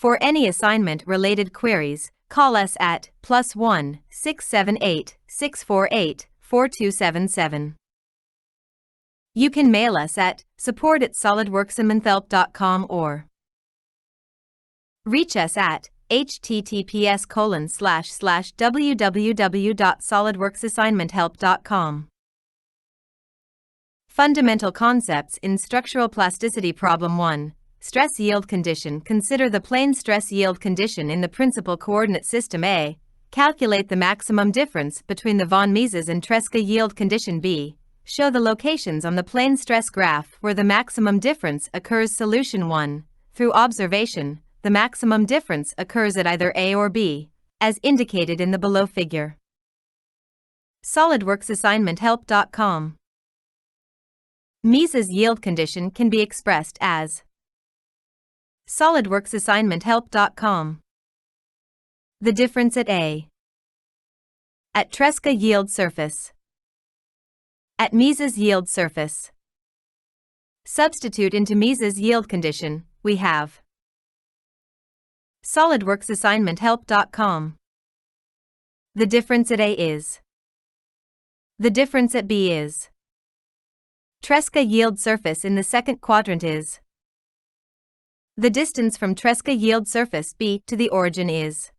For any assignment-related queries, call us at +1 678 648 4277. You can mail us at support@solidworksimonthhelp.com or reach us at https://www.solidworksisassignmenthelp.com. Fundamental Concepts in Structural Plasticity Problem 1. Stress yield condition. Consider the plane stress yield condition in the principal coordinate system A. Calculate the maximum difference between the von Mises and Tresca yield condition B. Show the locations on the plane stress graph where the maximum difference occurs. Solution 1. Through observation, the maximum difference occurs at either A or B, as indicated in the below figure. SolidWorksAssignmentHelp.com. Mises yield condition can be expressed as SolidWorksAssignmentHelp.com. The difference at A. At Tresca yield surface. At Mises yield surface. Substitute into Mises yield condition, we have SolidWorksAssignmentHelp.com. The difference at A is. The difference at B is. Tresca yield surface in the second quadrant is. The distance from Tresca yield surface B to the origin is.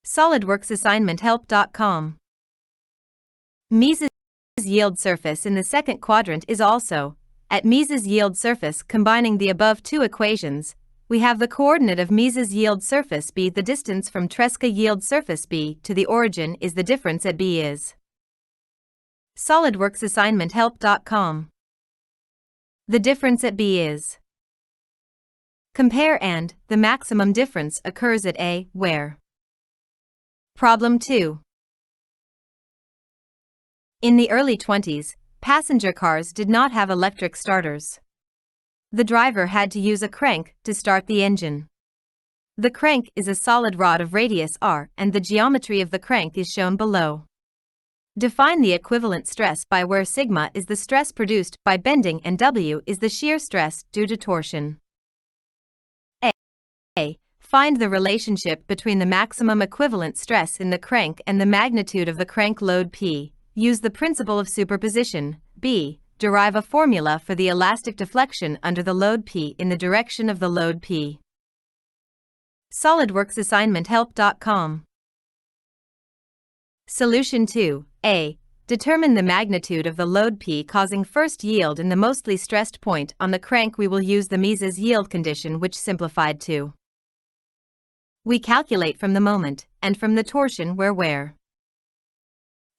SolidWorksAssignmentHelp.com. Mises yield surface in the second quadrant is also. At Mises yield surface. Combining the above two equations, we have the coordinate of Mises yield surface B. The distance from Tresca yield surface B to the origin is. The difference at B is. SolidWorksAssignmentHelp.com. The difference at B is. Compare and, the maximum difference occurs at A, where. Problem 2. In the early 20s, passenger cars did not have electric starters. The driver had to use a crank to start the engine. The crank is a solid rod of radius r, and the geometry of the crank is shown below. Define the equivalent stress by where sigma is the stress produced by bending and W is the shear stress due to torsion. A. Find the relationship between the maximum equivalent stress in the crank and the magnitude of the crank load P. Use the principle of superposition. B. Derive a formula for the elastic deflection under the load P in the direction of the load P. SolidWorksAssignmentHelp.com. Solution 2. A. Determine the magnitude of the load P causing first yield in the mostly stressed point on the crank. We will use the Mises yield condition, which simplified to. We calculate from the moment and from the torsion where.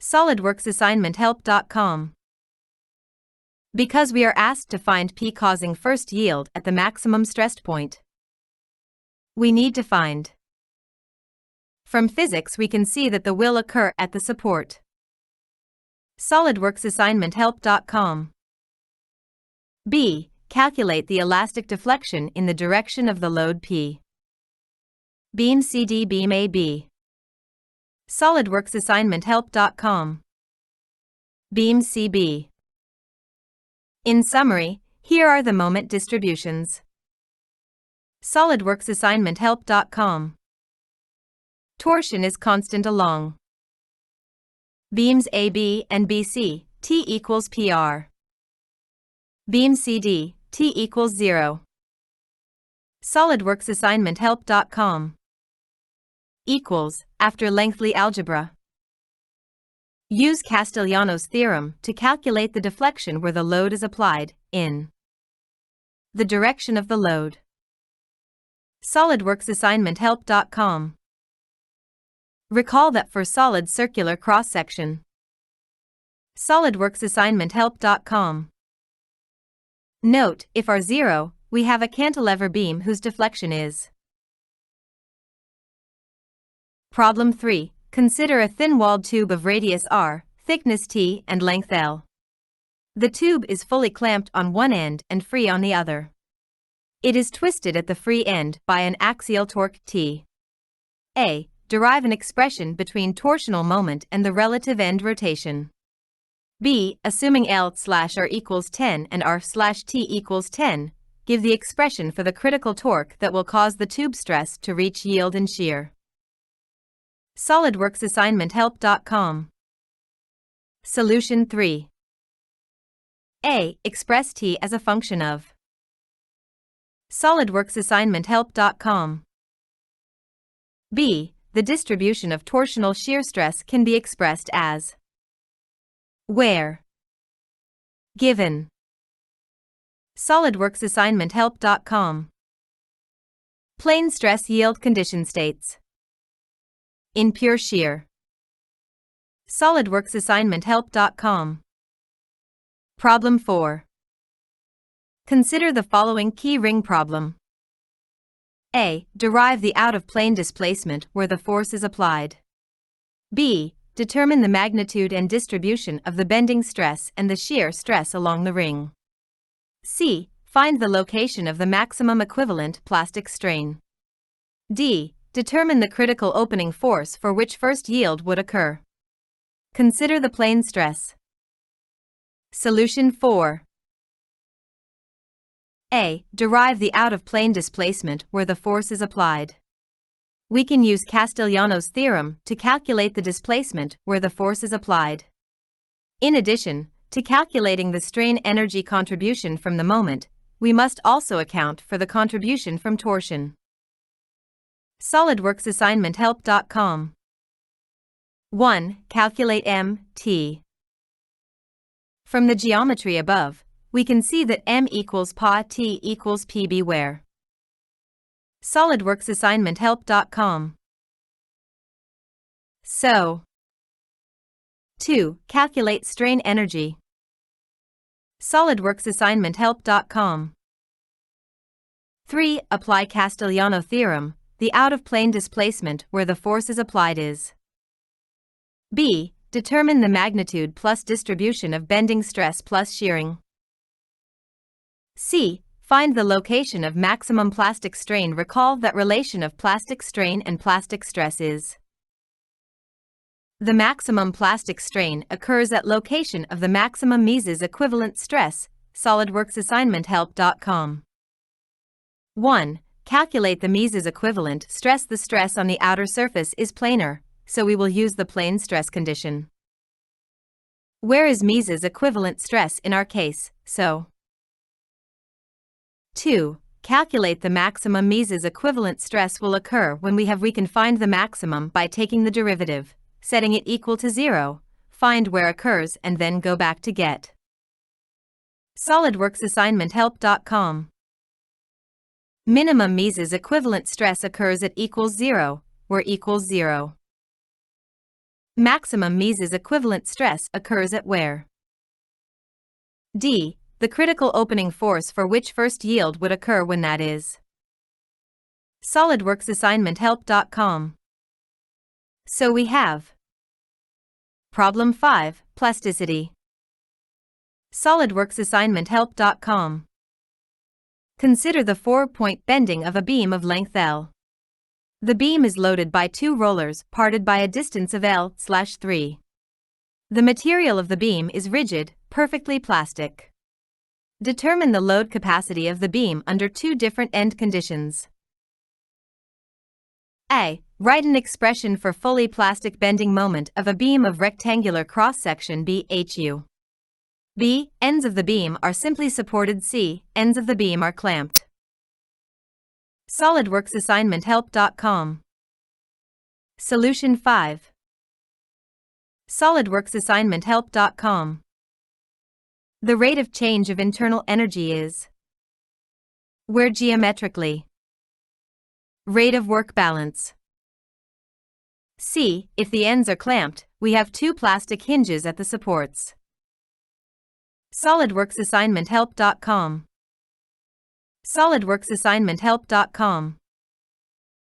SolidWorksAssignmentHelp.com. Because we are asked to find P causing first yield at the maximum stressed point, we need to find. From physics we can see that the will occur at the support. SolidWorksAssignmentHelp.com. B. Calculate the elastic deflection in the direction of the load P. Beam CD, beam AB. SolidWorksAssignmentHelp.com. Beam CB. In summary, here are the moment distributions. SolidWorksAssignmentHelp.com. Torsion is constant along beams AB and BC, T equals PR. Beam CD, T equals 0. SolidWorksAssignmentHelp.com. Equals, after lengthy algebra. Use Castellanos theorem to calculate the deflection where the load is applied, in the direction of the load. SolidWorksAssignmentHelp.com. Recall that for solid circular cross-section. SolidWorksAssignmentHelp.com. Note, if R0, we have a cantilever beam whose deflection is. Problem 3. Consider a thin-walled tube of radius r, thickness t, and length l. The tube is fully clamped on one end and free on the other. It is twisted at the free end by an axial torque T. A. Derive an expression between torsional moment and the relative end rotation. B. Assuming L/R equals 10 and R/T equals 10, give the expression for the critical torque that will cause the tube stress to reach yield and shear. Solidworks assignmenthelp.com. Solution 3. A. Express T as a function of. Solidworks assignmenthelp.com. B. The distribution of torsional shear stress can be expressed as. Where? Given. Solidworks assignmenthelp.com. Plane stress yield condition states. In pure shear. Solidworks assignmenthelp.com. Problem 4. Consider the following key ring problem. A. Derive the out-of-plane displacement where the force is applied. B. Determine the magnitude and distribution of the bending stress and the shear stress along the ring. C. Find the location of the maximum equivalent plastic strain. D. Determine the critical opening force for which first yield would occur. Consider the plane stress. Solution 4. A. Derive the out-of-plane displacement where the force is applied. We can use Castigliano's theorem to calculate the displacement where the force is applied. In addition to calculating the strain energy contribution from the moment, we must also account for the contribution from torsion. Solidworks assignmenthelp.com. 1. Calculate m/t. From the geometry above, we can see that m equals pa t equals pb where. Solidworks assignmenthelp.com. So. 2. Calculate strain energy. Solidworks assignmenthelp.com. 3. Apply Castigliano theorem. The out-of-plane displacement where the force is applied is. B. Determine the magnitude plus distribution of bending stress plus shearing. C. Find the location of maximum plastic strain. Recall that relation of plastic strain and plastic stress is. The maximum plastic strain occurs at location of the maximum Mises equivalent stress. Solidworks assignmenthelp.com. 1. Calculate the Mises equivalent stress. The stress on the outer surface is planar, so we will use the plane stress condition. Where is Mises equivalent stress in our case, so. 2. Calculate the maximum Mises equivalent stress will occur when we can find the maximum by taking the derivative, setting it equal to 0, find where occurs and then go back to get. Solidworks assignmenthelp.com. Minimum Mises equivalent stress occurs at equals 0, where equals 0. Maximum Mises equivalent stress occurs at where. D. The critical opening force for which first yield would occur when that is. Solidworks assignmenthelp.com. So we have. Problem 5, Plasticity. Solidworks assignmenthelp.com. Consider the 4-point bending of a beam of length L. The beam is loaded by 2 rollers parted by a distance of L/3. The material of the beam is rigid, perfectly plastic. Determine the load capacity of the beam under 2 different end conditions. A. Write an expression for fully plastic bending moment of a beam of rectangular cross-section BHU. B. Ends of the beam are simply supported. C. Ends of the beam are clamped. Solidworks assignmenthelp.com. Solution 5. Solidworks assignmenthelp.com. The rate of change of internal energy is. Where geometrically. Rate of work balance. C. If the ends are clamped, we have 2 plastic hinges at the supports. Solidworks assignmenthelp.com. Solidworks assignmenthelp.com.